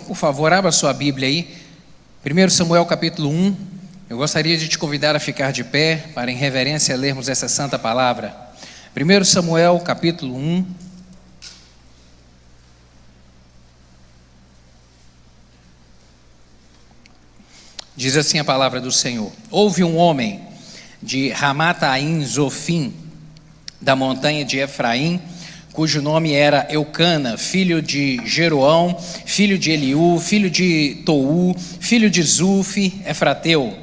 por favor, abra sua Bíblia aí. 1 Samuel capítulo 1. Eu gostaria de te convidar a ficar de pé para, em reverência, lermos essa santa palavra. 1 Samuel capítulo 1. Diz assim a palavra do Senhor: Houve um homem de Ramataim Zofim, da montanha de Efraim, cujo nome era Eucana, filho de Jeroão, filho de Eliú, filho de Tou, filho de Zufi, Efrateu.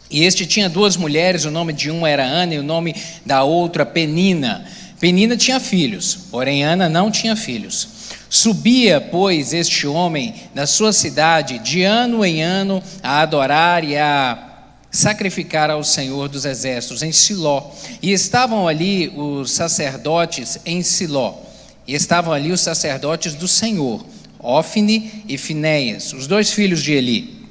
E este tinha duas mulheres, o nome de uma era Ana e o nome da outra Penina. Penina tinha filhos, porém Ana não tinha filhos. Subia, pois, este homem da sua cidade de ano em ano a adorar e a sacrificar ao Senhor dos Exércitos em Siló. E estavam ali os sacerdotes em Siló. E estavam ali os sacerdotes do Senhor, Ofne e Finéias, os dois filhos de Eli.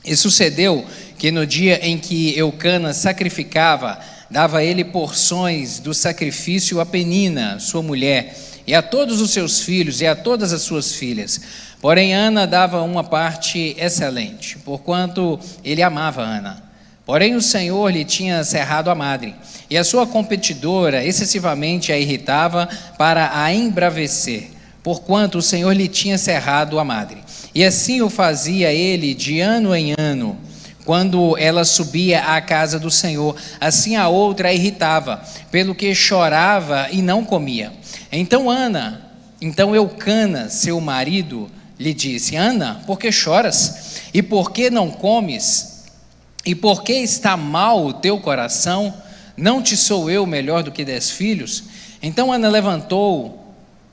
E sucedeu que no dia em que Eucana sacrificava, dava ele porções do sacrifício a Penina, sua mulher, e a todos os seus filhos e a todas as suas filhas. Porém Ana dava uma parte excelente, porquanto ele amava Ana. Porém o Senhor lhe tinha cerrado a madre, e a sua competidora excessivamente a irritava para a embravecer, porquanto o Senhor lhe tinha cerrado a madre. E assim o fazia ele de ano em ano, quando ela subia à casa do Senhor. Assim a outra a irritava, pelo que chorava e não comia. Então Eucana, seu marido, lhe disse: Ana, por que choras? E por que não comes? E por que está mal o teu coração? Não te sou eu melhor do que 10 filhos? Então Ana levantou,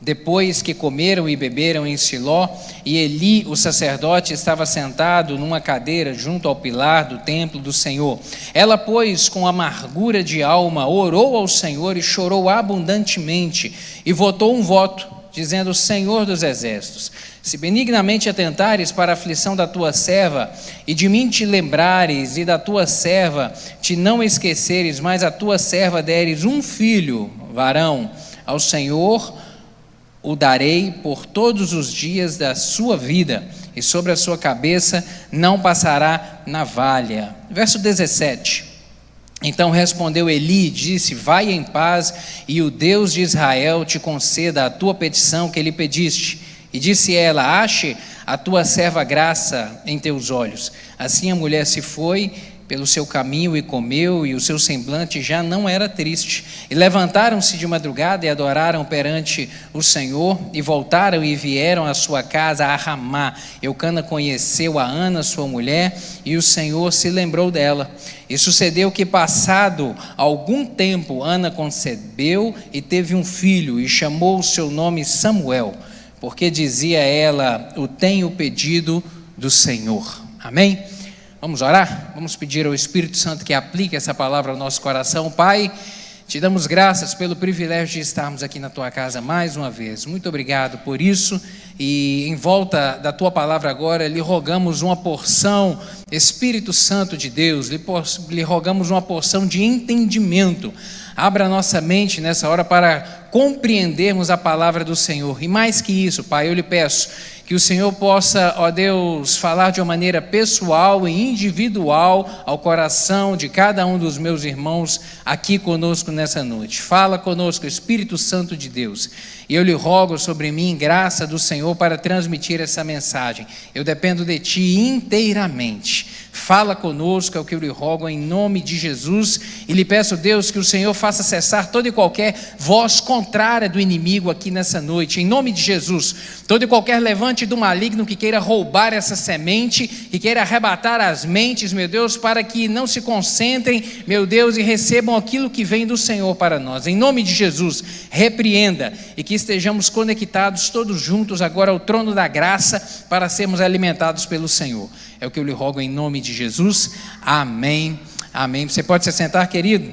depois que comeram e beberam em Siló, e Eli, o sacerdote, estava sentado numa cadeira junto ao pilar do templo do Senhor. Ela, pois, com amargura de alma, orou ao Senhor e chorou abundantemente, e votou um voto, dizendo: Senhor dos Exércitos, se benignamente atentares para a aflição da tua serva, e de mim te lembrares, e da tua serva te não esqueceres, mas a tua serva deres um filho, varão, ao Senhor o darei por todos os dias da sua vida, e sobre a sua cabeça não passará navalha. Verso 17. Então respondeu Eli e disse: Vai em paz, e o Deus de Israel te conceda a tua petição que lhe pediste. E disse ela: Ache a tua serva graça em teus olhos. Assim a mulher se foi pelo seu caminho e comeu, e o seu semblante já não era triste. E levantaram-se de madrugada e adoraram perante o Senhor, e voltaram e vieram à sua casa a Ramá. Eucana conheceu a Ana, sua mulher, e o Senhor se lembrou dela. E sucedeu que, passado algum tempo, Ana concebeu e teve um filho, e chamou o seu nome Samuel, porque dizia ela: O tenho pedido do Senhor. Amém? Vamos orar? Vamos pedir ao Espírito Santo que aplique essa palavra ao nosso coração. Pai, te damos graças pelo privilégio de estarmos aqui na tua casa mais uma vez. Muito obrigado por isso. E em volta da tua palavra agora, lhe rogamos uma porção, Espírito Santo de Deus, lhe rogamos uma porção de entendimento. Abra a nossa mente nessa hora para compreendermos a palavra do Senhor. E mais que isso, Pai, eu lhe peço que o Senhor possa, ó Deus, falar de uma maneira pessoal e individual ao coração de cada um dos meus irmãos aqui conosco nessa noite. Fala conosco, Espírito Santo de Deus. E eu lhe rogo sobre mim graça do Senhor para transmitir essa mensagem. Eu dependo de Ti inteiramente. Fala conosco, é o que eu lhe rogo em nome de Jesus. E lhe peço, Deus, que o Senhor faça cessar toda e qualquer voz contrária do inimigo aqui nessa noite. Em nome de Jesus, todo e qualquer levante do maligno que queira roubar essa semente, que queira arrebatar as mentes, meu Deus, para que não se concentrem, meu Deus, e recebam aquilo que vem do Senhor para nós. Em nome de Jesus, repreenda, e que estejamos conectados todos juntos agora ao trono da graça para sermos alimentados pelo Senhor. É o que eu lhe rogo em nome de Jesus. Amém. Amém. Você pode se sentar, querido?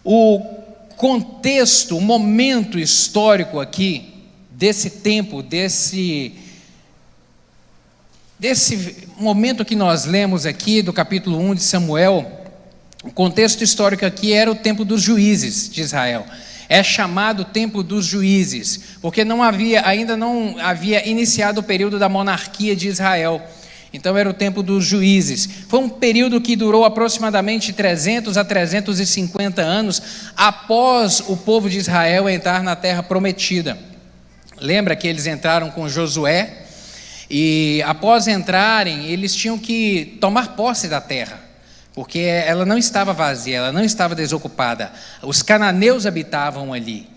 O contexto, o momento histórico aqui, desse tempo, desse momento que nós lemos aqui, do capítulo 1 de Samuel, o contexto histórico aqui era o tempo dos juízes de Israel. É chamado tempo dos juízes, porque ainda não havia iniciado o período da monarquia de Israel. Então era o tempo dos juízes. Foi um período que durou aproximadamente 300 a 350 anos após o povo de Israel entrar na terra prometida. Lembra que eles entraram com Josué? E após entrarem, eles tinham que tomar posse da terra, porque ela não estava vazia, ela não estava desocupada. Os cananeus habitavam ali.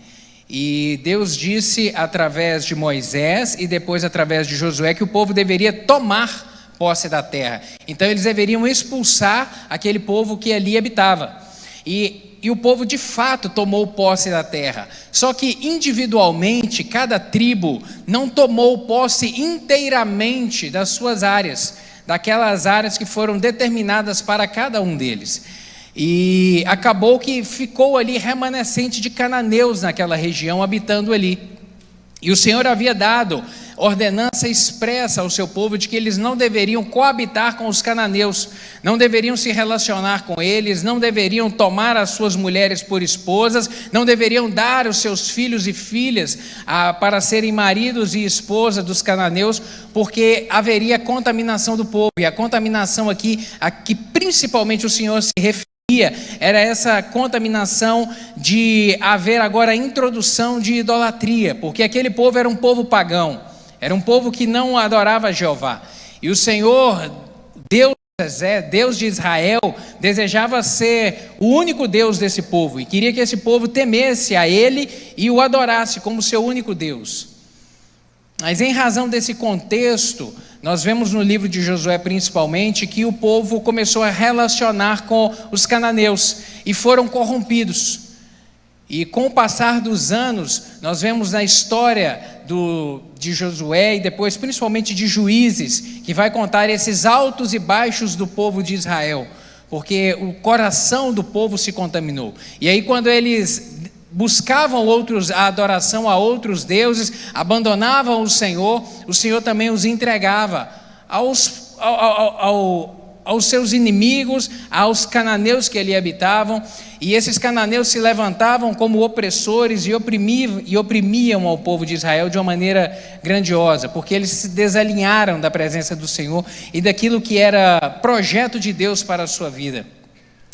E Deus disse através de Moisés e depois através de Josué que o povo deveria tomar posse da terra. Então eles deveriam expulsar aquele povo que ali habitava. E o povo de fato tomou posse da terra. Só que individualmente, cada tribo não tomou posse inteiramente das suas áreas, daquelas áreas que foram determinadas para cada um deles. E acabou que ficou ali remanescente de cananeus naquela região, habitando ali. E o Senhor havia dado ordenança expressa ao seu povo de que eles não deveriam coabitar com os cananeus, não deveriam se relacionar com eles, não deveriam tomar as suas mulheres por esposas, não deveriam dar os seus filhos e filhas para serem maridos e esposas dos cananeus, porque haveria contaminação do povo. E a contaminação aqui a que principalmente o Senhor se referia, era essa contaminação de haver agora a introdução de idolatria, porque aquele povo era um povo pagão, era um povo que não adorava Jeová. E o Senhor, Deus de Israel, desejava ser o único Deus desse povo, e queria que esse povo temesse a Ele e o adorasse como seu único Deus. Mas em razão desse contexto, nós vemos no livro de Josué principalmente que o povo começou a relacionar com os cananeus e foram corrompidos. E com o passar dos anos, nós vemos na história de Josué e depois principalmente de Juízes, que vai contar esses altos e baixos do povo de Israel, porque o coração do povo se contaminou. E aí quando eles buscavam a adoração a outros deuses, abandonavam o Senhor também os entregava aos seus inimigos, aos cananeus que ali habitavam, e esses cananeus se levantavam como opressores e oprimiam ao povo de Israel de uma maneira grandiosa, porque eles se desalinharam da presença do Senhor e daquilo que era projeto de Deus para a sua vida.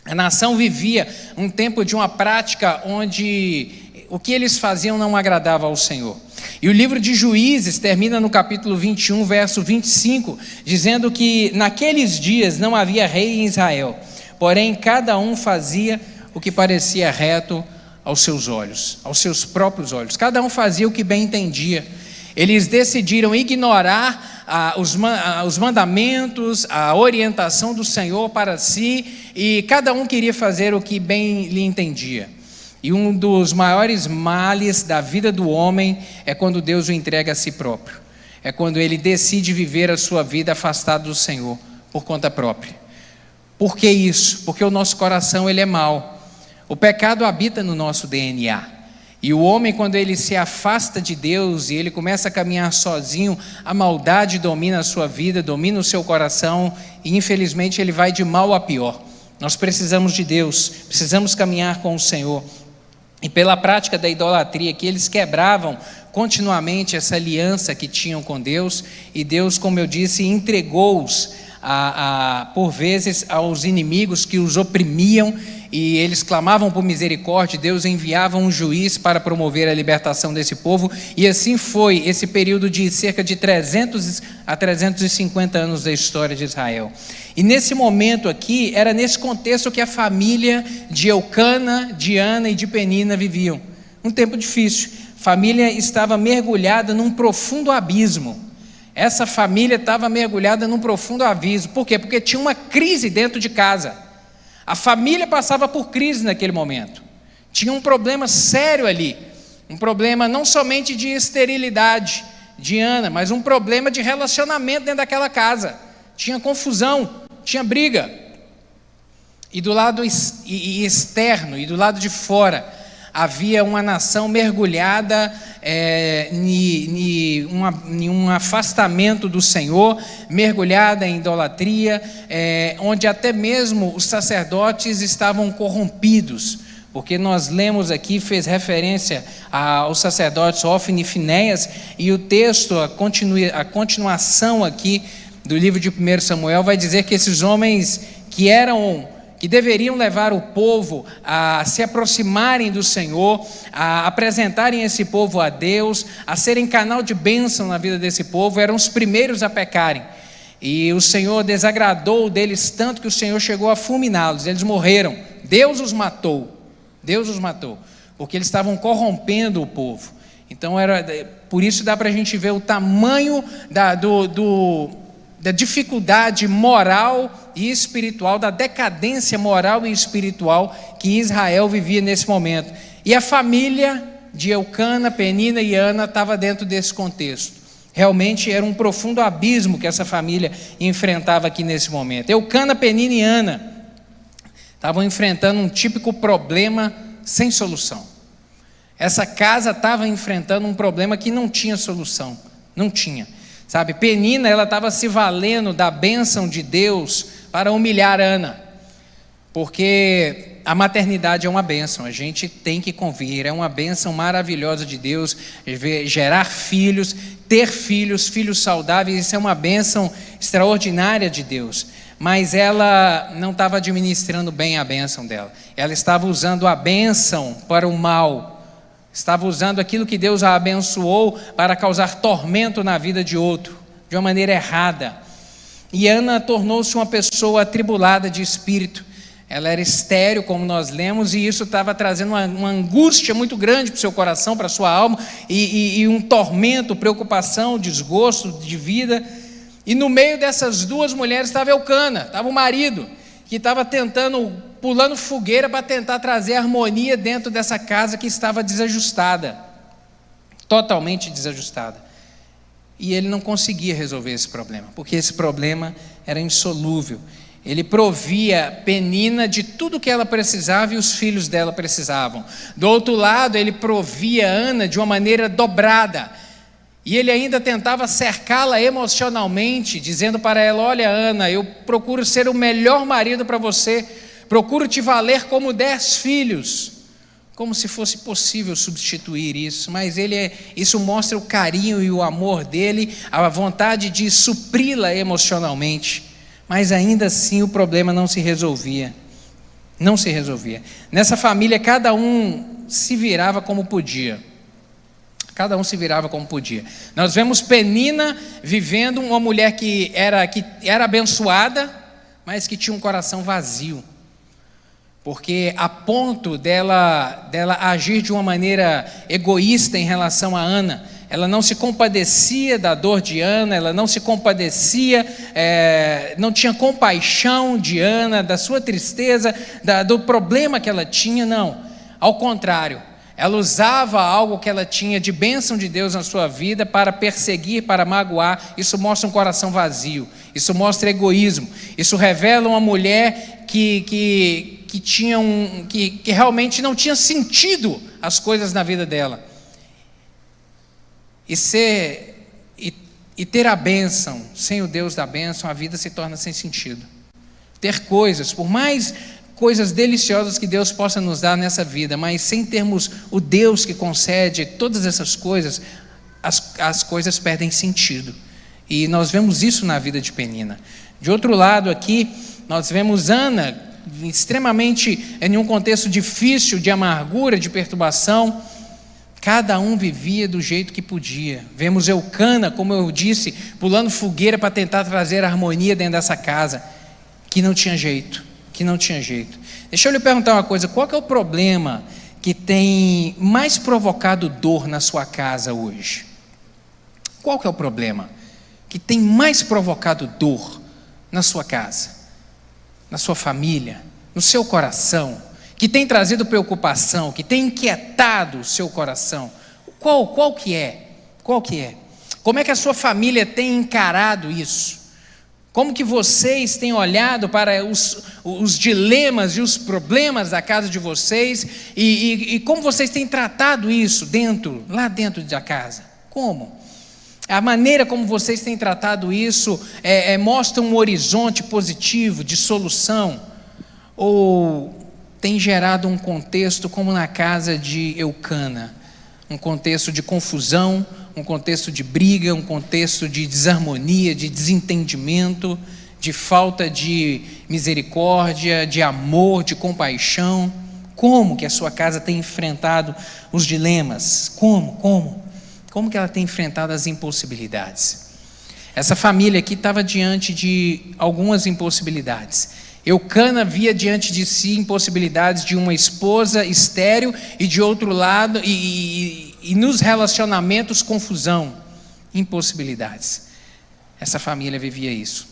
A nação vivia um tempo de uma prática onde o que eles faziam não agradava ao Senhor. E o livro de Juízes termina no capítulo 21, verso 25, dizendo que naqueles dias não havia rei em Israel, porém cada um fazia o que parecia reto aos seus olhos, aos seus próprios olhos. Cada um fazia o que bem entendia. Eles decidiram ignorar os mandamentos, a orientação do Senhor para si, e cada um queria fazer o que bem lhe entendia. E um dos maiores males da vida do homem é quando Deus o entrega a si próprio. É quando ele decide viver a sua vida afastado do Senhor, por conta própria. Por que isso? Porque o nosso coração ele é mau. O pecado habita no nosso DNA. E o homem, quando ele se afasta de Deus e ele começa a caminhar sozinho, a maldade domina a sua vida, domina o seu coração e infelizmente ele vai de mal a pior. Nós precisamos de Deus, precisamos caminhar com o Senhor. E pela prática da idolatria, que eles quebravam continuamente essa aliança que tinham com Deus, e Deus, como eu disse, entregou-os por vezes aos inimigos que os oprimiam, e eles clamavam por misericórdia. Deus enviava um juiz para promover a libertação desse povo, e assim foi esse período de cerca de 300 a 350 anos da história de Israel. E nesse momento aqui, era nesse contexto que a família de Eucana, de Ana e de Penina viviam. Um tempo difícil, a família estava mergulhada num profundo abismo. Essa família estava mergulhada num profundo abismo. Por quê? Porque tinha uma crise dentro de casa. A família passava por crise naquele momento. Tinha um problema sério ali. Um problema não somente de esterilidade de Ana, mas um problema de relacionamento dentro daquela casa. Tinha confusão, tinha briga. E do lado externo, e do lado de fora, havia uma nação mergulhada em um afastamento do Senhor, mergulhada em idolatria, onde até mesmo os sacerdotes estavam corrompidos, porque nós lemos aqui, fez referência aos sacerdotes Hofni e Finéias, e o texto, a continuação aqui do livro de 1 Samuel vai dizer que esses homens que deveriam levar o povo a se aproximarem do Senhor, a apresentarem esse povo a Deus, a serem canal de bênção na vida desse povo, eram os primeiros a pecarem. E o Senhor desagradou deles tanto que o Senhor chegou a fulminá-los, eles morreram. Deus os matou, porque eles estavam corrompendo o povo. Então, por isso dá para a gente ver o tamanho da dificuldade moral e espiritual, da decadência moral e espiritual que Israel vivia nesse momento. E a família de Eucana, Penina e Ana estava dentro desse contexto. Realmente era um profundo abismo que essa família enfrentava aqui nesse momento. Eucana, Penina e Ana estavam enfrentando um típico problema sem solução. Essa casa estava enfrentando um problema que não tinha solução, não tinha. Sabe, Penina, ela estava se valendo da bênção de Deus para humilhar Ana, porque a maternidade é uma bênção, a gente tem que convir, é uma bênção maravilhosa de Deus, gerar filhos, ter filhos saudáveis, isso é uma bênção extraordinária de Deus. Mas ela não estava administrando bem a bênção dela, ela estava usando a bênção para o mal, estava usando aquilo que Deus a abençoou para causar tormento na vida de outro, de uma maneira errada. E Ana tornou-se uma pessoa atribulada de espírito, ela era estéril, como nós lemos, e isso estava trazendo uma angústia muito grande para o seu coração, para a sua alma, e um tormento, preocupação, desgosto de vida. E no meio dessas duas mulheres estava Eucana, estava o marido, que estava pulando fogueira para tentar trazer harmonia dentro dessa casa que estava desajustada, totalmente desajustada. E ele não conseguia resolver esse problema, porque esse problema era insolúvel. Ele provia Penina de tudo que ela precisava e os filhos dela precisavam. Do outro lado, ele provia Ana de uma maneira dobrada. E ele ainda tentava cercá-la emocionalmente, dizendo para ela: olha, Ana, eu procuro ser o melhor marido para você, procuro te valer como 10 filhos, como se fosse possível substituir isso. Mas isso mostra o carinho e o amor dele, a vontade de supri-la emocionalmente. Mas ainda assim o problema não se resolvia. Nessa família cada um se virava como podia. Nós vemos Penina vivendo uma mulher que era abençoada, mas que tinha um coração vazio. Porque a ponto dela agir de uma maneira egoísta em relação a Ana, ela não se compadecia da dor de Ana, ela não se compadecia, não tinha compaixão de Ana, da sua tristeza, do problema que ela tinha, não. Ao contrário, ela usava algo que ela tinha de bênção de Deus na sua vida para perseguir, para magoar. Isso mostra um coração vazio, isso mostra egoísmo, isso revela uma mulher que realmente não tinha sentido as coisas na vida dela. E ter a bênção, sem o Deus da bênção, a vida se torna sem sentido. Ter coisas, por mais coisas deliciosas que Deus possa nos dar nessa vida, mas sem termos o Deus que concede todas essas coisas, as coisas perdem sentido. E nós vemos isso na vida de Penina. De outro lado aqui, nós vemos Ana, extremamente em um contexto difícil, de amargura, de perturbação. Cada um vivia do jeito que podia. Vemos Eucana, como eu disse, pulando fogueira para tentar trazer harmonia dentro dessa casa, que não tinha jeito. Deixa eu lhe perguntar uma coisa: qual que é o problema que tem mais provocado dor na sua casa hoje? Qual que é o problema que tem mais provocado dor na sua casa, na sua família, no seu coração, que tem trazido preocupação, que tem inquietado o seu coração? Qual que é? Como é que a sua família tem encarado isso? Como que vocês têm olhado para os dilemas e os problemas da casa de vocês e como vocês têm tratado isso lá dentro da casa? Como? A maneira como vocês têm tratado isso mostra um horizonte positivo de solução? Ou tem gerado um contexto como na casa de Eucana, um contexto de confusão, um contexto de briga, um contexto de desarmonia, de desentendimento, de falta de misericórdia, de amor, de compaixão. Como que a sua casa tem enfrentado os dilemas? Como que ela tem enfrentado as impossibilidades? Essa família aqui estava diante de algumas impossibilidades. Eucana via diante de si impossibilidades de uma esposa estéril e de outro lado, e nos relacionamentos confusão, impossibilidades. Essa família vivia isso.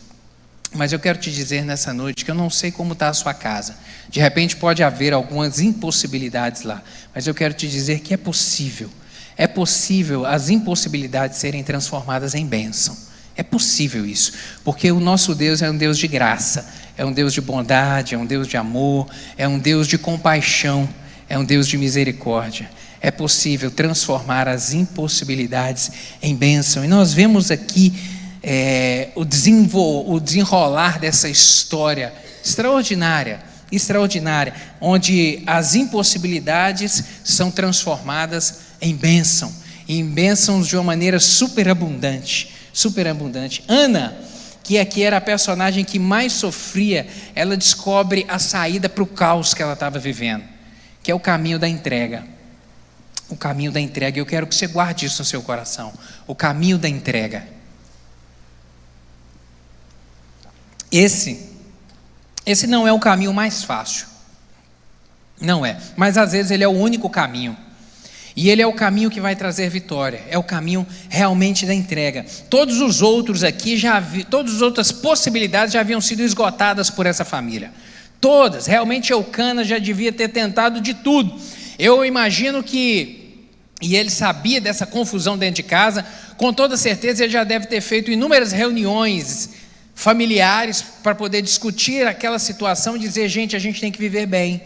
Mas eu quero te dizer nessa noite que eu não sei como está a sua casa. De repente pode haver algumas impossibilidades lá, mas eu quero te dizer que é possível as impossibilidades serem transformadas em bênção. É possível isso, porque o nosso Deus é um Deus de graça, é um Deus de bondade, é um Deus de amor, é um Deus de compaixão, é um Deus de misericórdia. É possível transformar as impossibilidades em bênção. E nós vemos aqui o desenrolar dessa história extraordinária, onde as impossibilidades são transformadas em bênção, em bênçãos de uma maneira superabundante. Ana, que aqui era a personagem que mais sofria, ela descobre a saída para o caos que ela estava vivendo, que é o caminho da entrega. O caminho da entrega, eu quero que você guarde isso no seu coração. O caminho da entrega. Esse não é o caminho mais fácil, não é, mas às vezes ele é o único caminho. E ele é o caminho que vai trazer vitória, é o caminho realmente da entrega. Todos os outros aqui, todas as outras possibilidades já haviam sido esgotadas por essa família. Todas, realmente Eucana já devia ter tentado de tudo. Eu imagino que, e ele sabia dessa confusão dentro de casa, com toda certeza ele já deve ter feito inúmeras reuniões familiares para poder discutir aquela situação e dizer: gente, a gente tem que viver bem.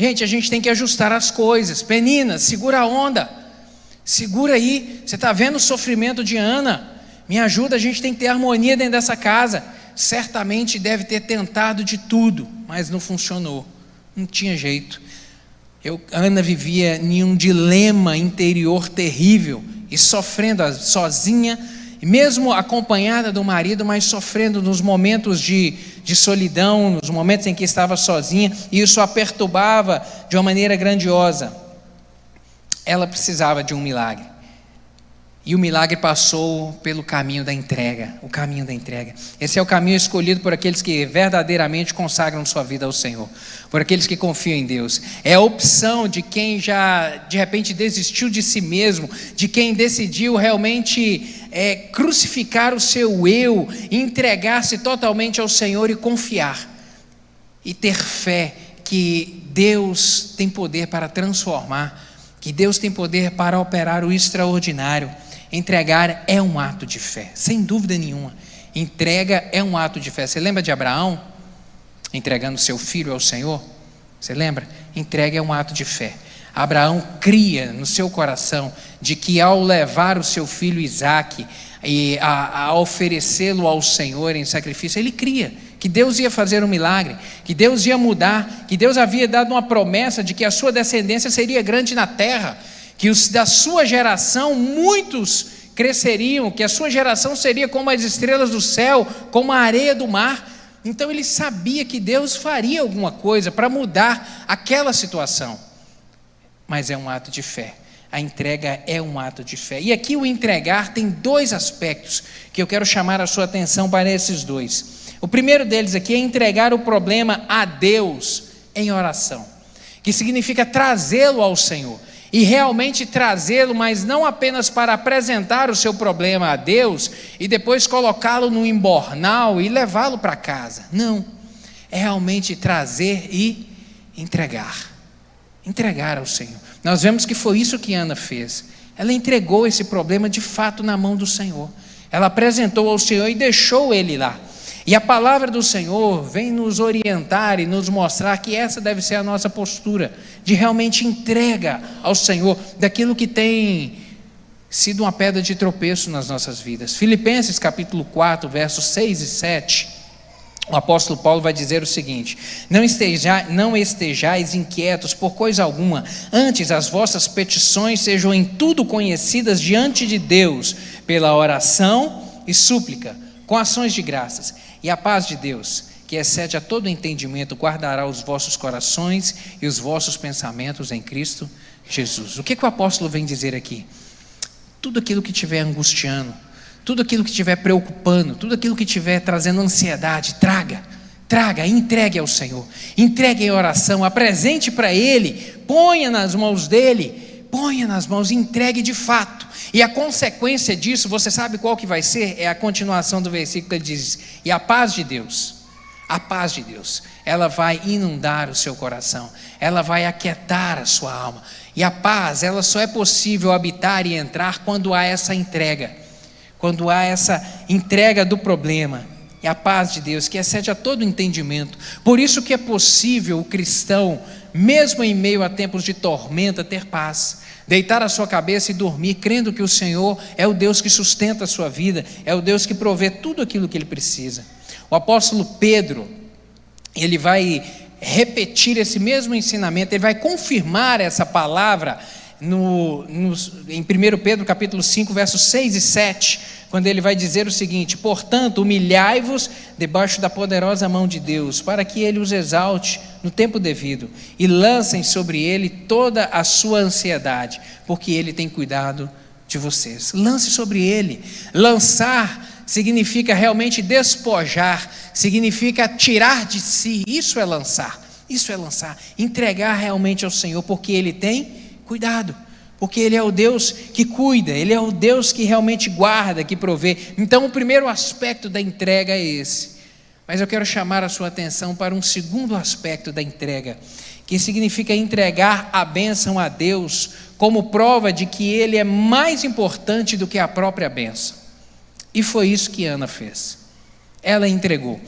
Gente, a gente tem que ajustar as coisas. Penina, segura a onda. Segura aí. Você está vendo o sofrimento de Ana? Me ajuda, a gente tem que ter harmonia dentro dessa casa. Certamente deve ter tentado de tudo, mas não funcionou. Não tinha jeito. Ana vivia em um dilema interior terrível e sofrendo sozinha, mesmo acompanhada do marido, mas sofrendo nos momentos de solidão, nos momentos em que estava sozinha, e isso a perturbava de uma maneira grandiosa. Ela precisava de um milagre, e o milagre passou pelo caminho da entrega. O caminho da entrega, esse é o caminho escolhido por aqueles que verdadeiramente consagram sua vida ao Senhor, por aqueles que confiam em Deus. É a opção de quem já de repente desistiu de si mesmo, de quem decidiu realmente crucificar o seu eu, entregar-se totalmente ao Senhor e confiar, e ter fé que Deus tem poder para transformar, que Deus tem poder para operar o extraordinário. Entregar é um ato de fé, sem dúvida nenhuma. Entrega é um ato de fé. Você lembra de Abraão entregando seu filho ao Senhor? Você lembra? Entrega é um ato de fé. Abraão cria no seu coração de que ao levar o seu filho Isaque e a oferecê-lo ao Senhor em sacrifício, ele cria que Deus ia fazer um milagre, que Deus ia mudar, que Deus havia dado uma promessa de que a sua descendência seria grande na terra, que da sua geração muitos cresceriam, que a sua geração seria como as estrelas do céu, como a areia do mar. Então ele sabia que Deus faria alguma coisa para mudar aquela situação. Mas é um ato de fé. A entrega é um ato de fé. E aqui o entregar tem dois aspectos que eu quero chamar a sua atenção para esses dois. O primeiro deles aqui é entregar o problema a Deus em oração, que significa trazê-lo ao Senhor. E realmente trazê-lo, mas não apenas para apresentar o seu problema a Deus e depois colocá-lo no embornal e levá-lo para casa. Não, é realmente trazer e entregar ao Senhor. Nós vemos que foi isso que Ana fez. Ela entregou esse problema de fato na mão do Senhor. Ela apresentou ao Senhor e deixou ele lá. E a palavra do Senhor vem nos orientar e nos mostrar que essa deve ser a nossa postura, de realmente entrega ao Senhor daquilo que tem sido uma pedra de tropeço nas nossas vidas. Filipenses capítulo 4, versos 6 e 7, o apóstolo Paulo vai dizer o seguinte: não estejais inquietos por coisa alguma, antes as vossas petições sejam em tudo conhecidas diante de Deus, pela oração e súplica, com ações de graças. E a paz de Deus, que excede a todo entendimento, guardará os vossos corações e os vossos pensamentos em Cristo Jesus. O que o apóstolo vem dizer aqui? Tudo aquilo que estiver angustiando, tudo aquilo que estiver preocupando, tudo aquilo que estiver trazendo ansiedade, traga, entregue ao Senhor, entregue em oração, apresente para Ele, ponha nas mãos dEle, entregue de fato. E a consequência disso, você sabe qual que vai ser? É a continuação do versículo que diz: e a paz de Deus, ela vai inundar o seu coração, ela vai aquietar a sua alma. E a paz, ela só é possível habitar e entrar quando há essa entrega, do problema. E a paz de Deus, que excede a todo entendimento. Por isso que é possível o cristão, mesmo em meio a tempos de tormenta, ter paz, deitar a sua cabeça e dormir, crendo que o Senhor é o Deus que sustenta a sua vida, é o Deus que provê tudo aquilo que ele precisa. O apóstolo Pedro, ele vai repetir esse mesmo ensinamento, ele vai confirmar essa palavra em 1 Pedro capítulo 5, versos 6 e 7, quando ele vai dizer o seguinte: portanto, humilhai-vos debaixo da poderosa mão de Deus, para que Ele os exalte no tempo devido, e lancem sobre Ele toda a sua ansiedade, porque Ele tem cuidado de vocês. Lance sobre Ele. Lançar significa realmente despojar, significa tirar de si. Isso é lançar, entregar realmente ao Senhor, porque Ele tem cuidado, porque Ele é o Deus que cuida, Ele é o Deus que realmente guarda, que provê. Então o primeiro aspecto da entrega é esse, mas eu quero chamar a sua atenção para um segundo aspecto da entrega, que significa entregar a bênção a Deus, como prova de que Ele é mais importante do que a própria bênção. E foi isso que Ana fez. Ela entregou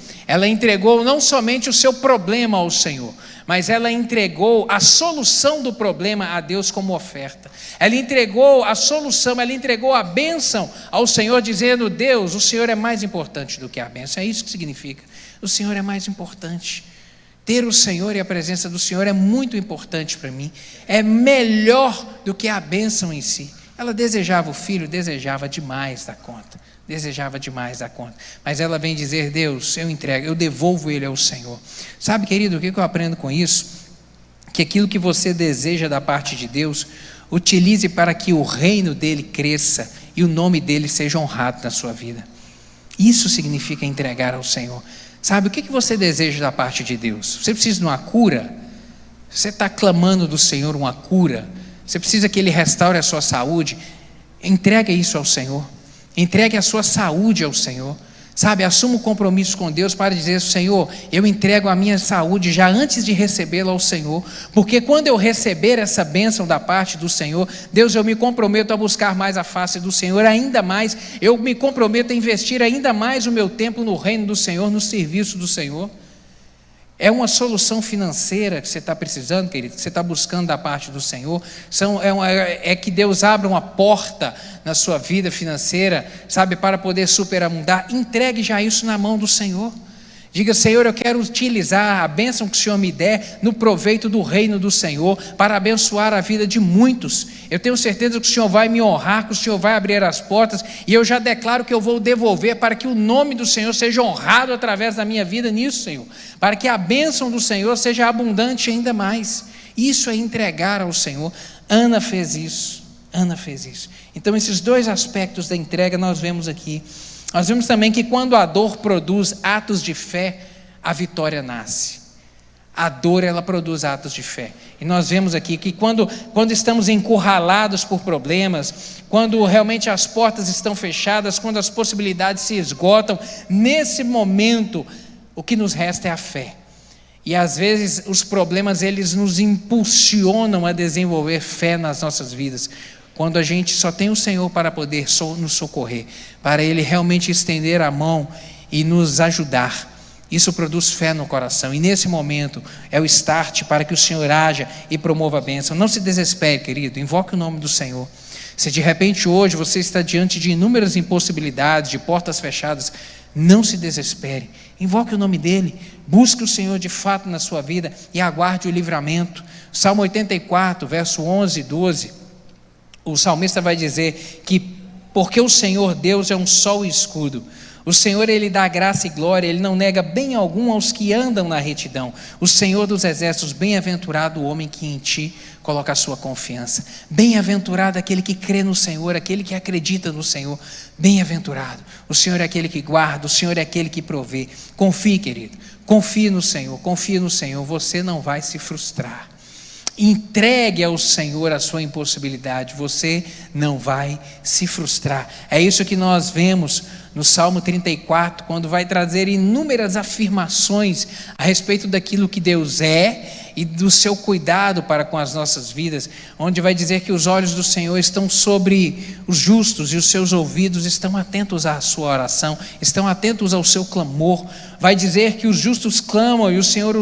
não somente o seu problema ao Senhor, mas ela entregou a solução do problema a Deus como oferta. Ela entregou a solução, ela entregou a bênção ao Senhor, dizendo: Deus, o Senhor é mais importante do que a bênção. É isso que significa, o Senhor é mais importante. Ter o Senhor e a presença do Senhor é muito importante para mim, é melhor do que a bênção em si. Ela desejava o filho, desejava demais da conta, mas ela vem dizer: Deus, eu entrego, eu devolvo ele ao Senhor. Sabe, querido, o que eu aprendo com isso? Que aquilo que você deseja da parte de Deus, utilize para que o reino dele cresça e o nome dele seja honrado na sua vida. Isso significa entregar ao Senhor. Sabe, o que você deseja da parte de Deus? Você precisa de uma cura? Você está clamando do Senhor uma cura? Você precisa que Ele restaure a sua saúde? Entregue isso ao Senhor. Entregue a sua saúde ao Senhor. Sabe, assuma o compromisso com Deus para dizer: Senhor, eu entrego a minha saúde já antes de recebê-la ao Senhor, porque quando eu receber essa bênção da parte do Senhor, Deus, eu me comprometo a buscar mais a face do Senhor, ainda mais, eu me comprometo a investir ainda mais o meu tempo no reino do Senhor, no serviço do Senhor. É uma solução financeira que você está precisando, querido, que você está buscando da parte do Senhor. É que Deus abra uma porta na sua vida financeira, sabe, para poder superabundar. Entregue já isso na mão do Senhor. Diga: Senhor, eu quero utilizar a bênção que o Senhor me der no proveito do reino do Senhor, para abençoar a vida de muitos. Eu tenho certeza que o Senhor vai me honrar, que o Senhor vai abrir as portas, e eu já declaro que eu vou devolver, para que o nome do Senhor seja honrado através da minha vida nisso, Senhor, para que a bênção do Senhor seja abundante ainda mais. Isso é entregar ao Senhor. Ana fez isso. Então esses dois aspectos da entrega nós vemos aqui. Nós vemos também que quando a dor produz atos de fé, a vitória nasce. A dor, ela produz atos de fé. E nós vemos aqui que quando estamos encurralados por problemas, quando realmente as portas estão fechadas, quando as possibilidades se esgotam, nesse momento, o que nos resta é a fé. E às vezes os problemas, eles nos impulsionam a desenvolver fé nas nossas vidas. Quando a gente só tem o Senhor para poder nos socorrer, para Ele realmente estender a mão e nos ajudar, isso produz fé no coração. E nesse momento é o start para que o Senhor haja e promova a bênção. Não se desespere, querido, invoque o nome do Senhor. Se de repente hoje você está diante de inúmeras impossibilidades, de portas fechadas, Não se desespere, invoque o nome dele, busque o Senhor de fato na sua vida e aguarde o livramento. Salmo 84, verso 11 e 12, o salmista vai dizer que porque o Senhor Deus é um sol e escudo, o Senhor ele dá graça e glória, ele não nega bem algum aos que andam na retidão. O Senhor dos exércitos, bem-aventurado o homem que em ti coloca a sua confiança. Bem-aventurado aquele que crê no Senhor, aquele que acredita no Senhor. Bem-aventurado, o Senhor é aquele que guarda, o Senhor é aquele que provê. Confie, querido, confie no Senhor, você não vai se frustrar. Entregue ao Senhor a sua impossibilidade, você não vai se frustrar. É isso que nós vemos no Salmo 34, quando vai trazer inúmeras afirmações a respeito daquilo que Deus é e do seu cuidado para com as nossas vidas, onde vai dizer que os olhos do Senhor estão sobre os justos e os seus ouvidos estão atentos à sua oração, estão atentos ao seu clamor. Vai dizer que os justos clamam e o Senhor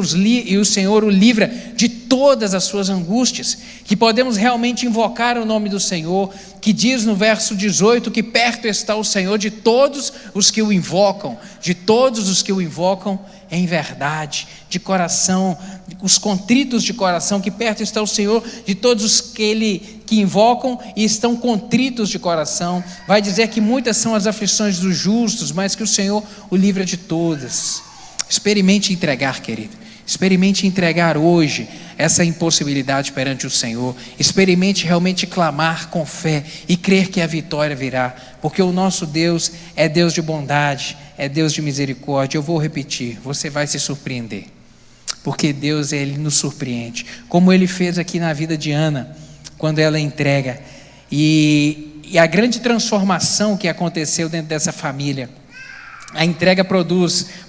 o livra de todas as suas angústias, que podemos realmente invocar o nome do Senhor, que diz no verso 18 que perto está o Senhor de todos os que o invocam, em verdade, de coração, os contritos de coração, que perto está o Senhor de todos os que invocam e estão contritos de coração. Vai dizer que muitas são as aflições dos justos, mas que o Senhor o livra de todas. Experimente entregar, querido, experimente entregar hoje essa impossibilidade perante o Senhor, experimente realmente clamar com fé e crer que a vitória virá, porque o nosso Deus é Deus de bondade, é Deus de misericórdia. Eu vou repetir, você vai se surpreender, porque Deus ele nos surpreende, como ele fez aqui na vida de Ana, quando ela entrega, e a grande transformação que aconteceu dentro dessa família. A entrega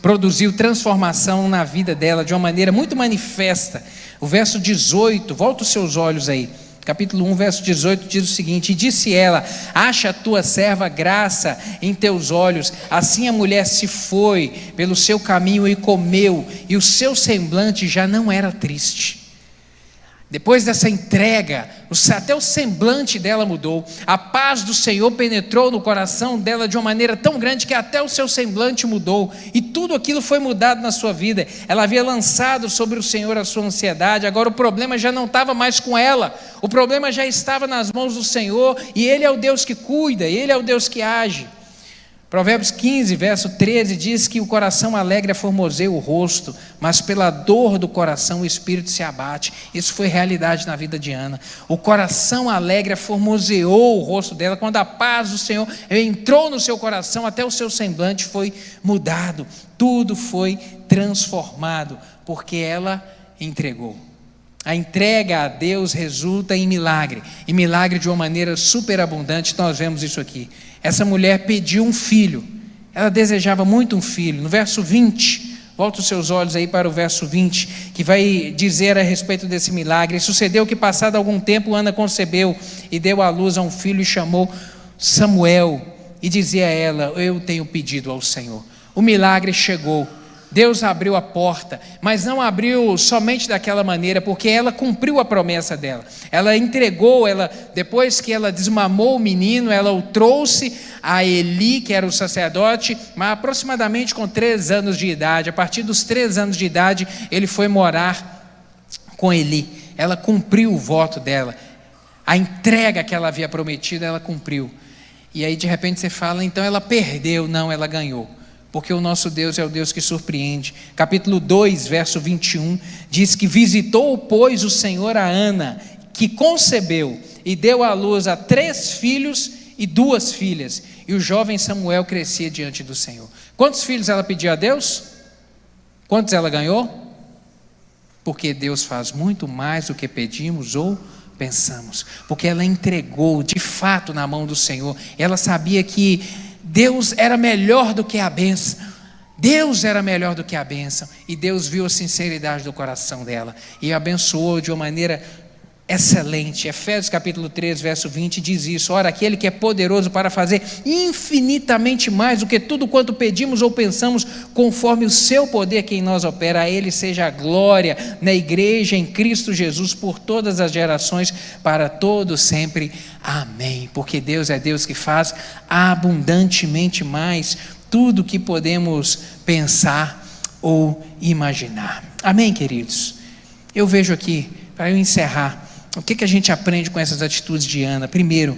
produziu transformação na vida dela de uma maneira muito manifesta. O verso 18, volta os seus olhos aí, capítulo 1, verso 18 diz o seguinte: e disse ela, acha a tua serva graça em teus olhos. Assim a mulher se foi pelo seu caminho e comeu, e o seu semblante já não era triste. Depois dessa entrega, até o semblante dela mudou. A paz do Senhor penetrou no coração dela de uma maneira tão grande que até o seu semblante mudou. E tudo aquilo foi mudado na sua vida. Ela havia lançado sobre o Senhor a sua ansiedade. Agora o problema já não estava mais com ela. O problema já estava nas mãos do Senhor. E Ele é o Deus que cuida, Ele é o Deus que age. Provérbios 15, verso 13 diz que o coração alegre formoseia o rosto, mas pela dor do coração o espírito se abate. Isso foi realidade na vida de Ana. O coração alegre formoseou o rosto dela. Quando a paz do Senhor entrou no seu coração, até o seu semblante foi mudado. Tudo foi transformado, porque ela entregou. A entrega a Deus resulta em milagre, e milagre de uma maneira superabundante. Nós vemos isso aqui. Essa mulher pediu um filho, ela desejava muito um filho. No verso 20, volta os seus olhos aí para o verso 20, que vai dizer a respeito desse milagre. E sucedeu que passado algum tempo Ana concebeu e deu à luz a um filho e chamou Samuel, e dizia a ela, eu tenho pedido ao Senhor. O milagre chegou. Deus abriu a porta, mas não abriu somente daquela maneira, porque ela cumpriu a promessa dela. Ela entregou, depois que ela desmamou o menino, ela o trouxe a Eli, que era o sacerdote, mas aproximadamente com 3 anos de idade. A partir dos 3 anos de idade, ele foi morar com Eli. Ela cumpriu o voto dela, a entrega que ela havia prometido, ela cumpriu. E aí de repente você fala, então ela perdeu. Não, ela ganhou. Porque o nosso Deus é o Deus que surpreende. Capítulo 2, verso 21, diz que visitou, pois, o Senhor a Ana, que concebeu e deu à luz a 3 filhos e 2 filhas. E o jovem Samuel crescia diante do Senhor. Quantos filhos ela pediu a Deus? Quantos ela ganhou? Porque Deus faz muito mais do que pedimos ou pensamos. Porque ela entregou de fato na mão do Senhor. Ela sabia que Deus era melhor do que a bênção. Deus era melhor do que a bênção. E Deus viu a sinceridade do coração dela e a abençoou de uma maneira excelente. Efésios capítulo 3, verso 20 diz isso: ora, aquele que é poderoso para fazer infinitamente mais do que tudo quanto pedimos ou pensamos, conforme o seu poder que em nós opera, a ele seja a glória na igreja em Cristo Jesus por todas as gerações, para todos sempre. Amém. Porque Deus é Deus que faz abundantemente mais tudo que podemos pensar ou imaginar. Amém, queridos? Eu vejo aqui, para eu encerrar, o que a gente aprende com essas atitudes de Ana? Primeiro,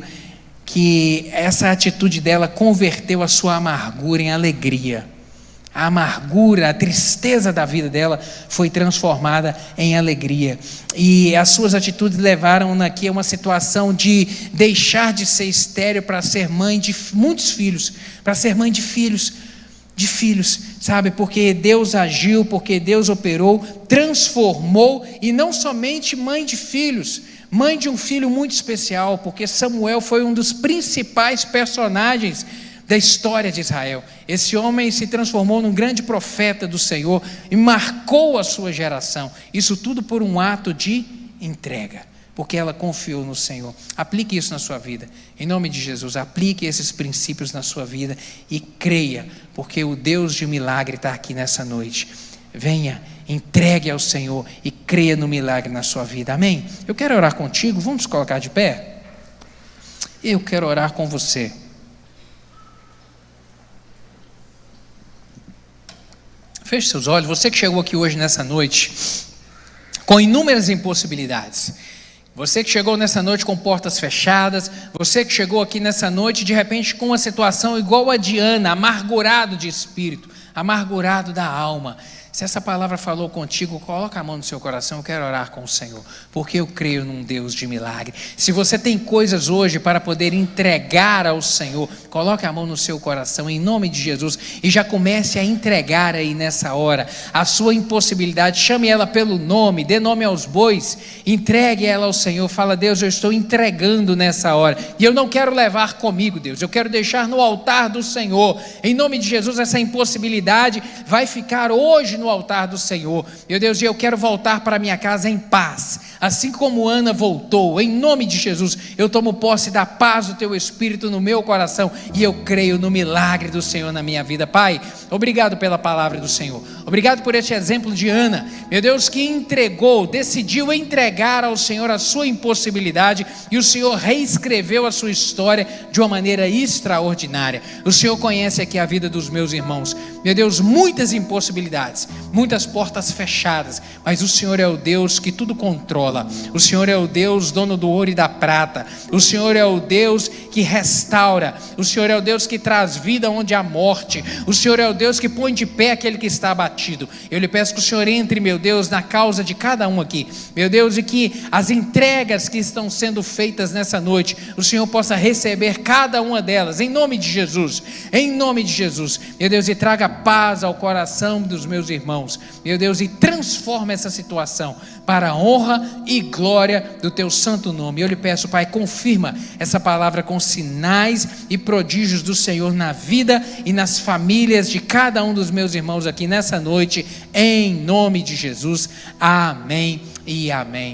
que essa atitude dela converteu a sua amargura em alegria. A amargura, a tristeza da vida dela foi transformada em alegria. E as suas atitudes levaram-na aqui a uma situação de deixar de ser estéril para ser mãe de muitos filhos, para ser mãe de filhos, sabe? Porque Deus agiu, porque Deus operou, transformou, e não somente mãe de filhos, mãe de um filho muito especial, porque Samuel foi um dos principais personagens da história de Israel. Esse homem se transformou num grande profeta do Senhor e marcou a sua geração. Isso tudo por um ato de entrega, porque ela confiou no Senhor. Aplique isso na sua vida, em nome de Jesus. Aplique esses princípios na sua vida e creia, porque o Deus de milagre está aqui nessa noite. Venha, entregue ao Senhor e creia no milagre na sua vida. Amém? Eu quero orar contigo. Vamos colocar de pé? Eu quero orar com você. Feche seus olhos. Você que chegou aqui hoje nessa noite com inúmeras impossibilidades, você que chegou nessa noite com portas fechadas, você que chegou aqui nessa noite de repente com uma situação igual a de Ana, amargurado de espírito, amargurado da alma. Se essa palavra falou contigo, coloca a mão no seu coração. Eu quero orar com o Senhor, porque eu creio num Deus de milagre. Se você tem coisas hoje para poder entregar ao Senhor, coloque a mão no seu coração, em nome de Jesus, e já comece a entregar aí nessa hora a sua impossibilidade. Chame ela pelo nome, dê nome aos bois, entregue ela ao Senhor. Fala: Deus, eu estou entregando nessa hora, e eu não quero levar comigo, Deus, eu quero deixar no altar do Senhor. Em nome de Jesus, essa impossibilidade vai ficar hoje no altar do Senhor. Meu Deus, e eu quero voltar para minha casa em paz, assim como Ana voltou. Em nome de Jesus, eu tomo posse da paz do teu Espírito no meu coração, e eu creio no milagre do Senhor na minha vida. Pai, obrigado pela palavra do Senhor, obrigado por este exemplo de Ana, meu Deus, que entregou, decidiu entregar ao Senhor a sua impossibilidade, e o Senhor reescreveu a sua história de uma maneira extraordinária. O Senhor conhece aqui a vida dos meus irmãos, meu Deus, muitas impossibilidades, muitas portas fechadas, mas o Senhor é o Deus que tudo controla. O Senhor é o Deus dono do ouro e da prata. O Senhor é o Deus que restaura. O Senhor é o Deus que traz vida onde há morte. O Senhor é o Deus que põe de pé aquele que está abatido. Eu lhe peço que o Senhor entre, meu Deus, na causa de cada um aqui, meu Deus, e que as entregas que estão sendo feitas nessa noite, o Senhor possa receber cada uma delas, em nome de Jesus, meu Deus, e traga paz ao coração dos meus irmãos, meu Deus, e transforma essa situação para a honra e glória do teu santo nome. Eu lhe peço, Pai, confirma essa palavra com sinais e prodígios do Senhor na vida e nas famílias de cada um dos meus irmãos aqui nessa noite, em nome de Jesus. Amém e amém.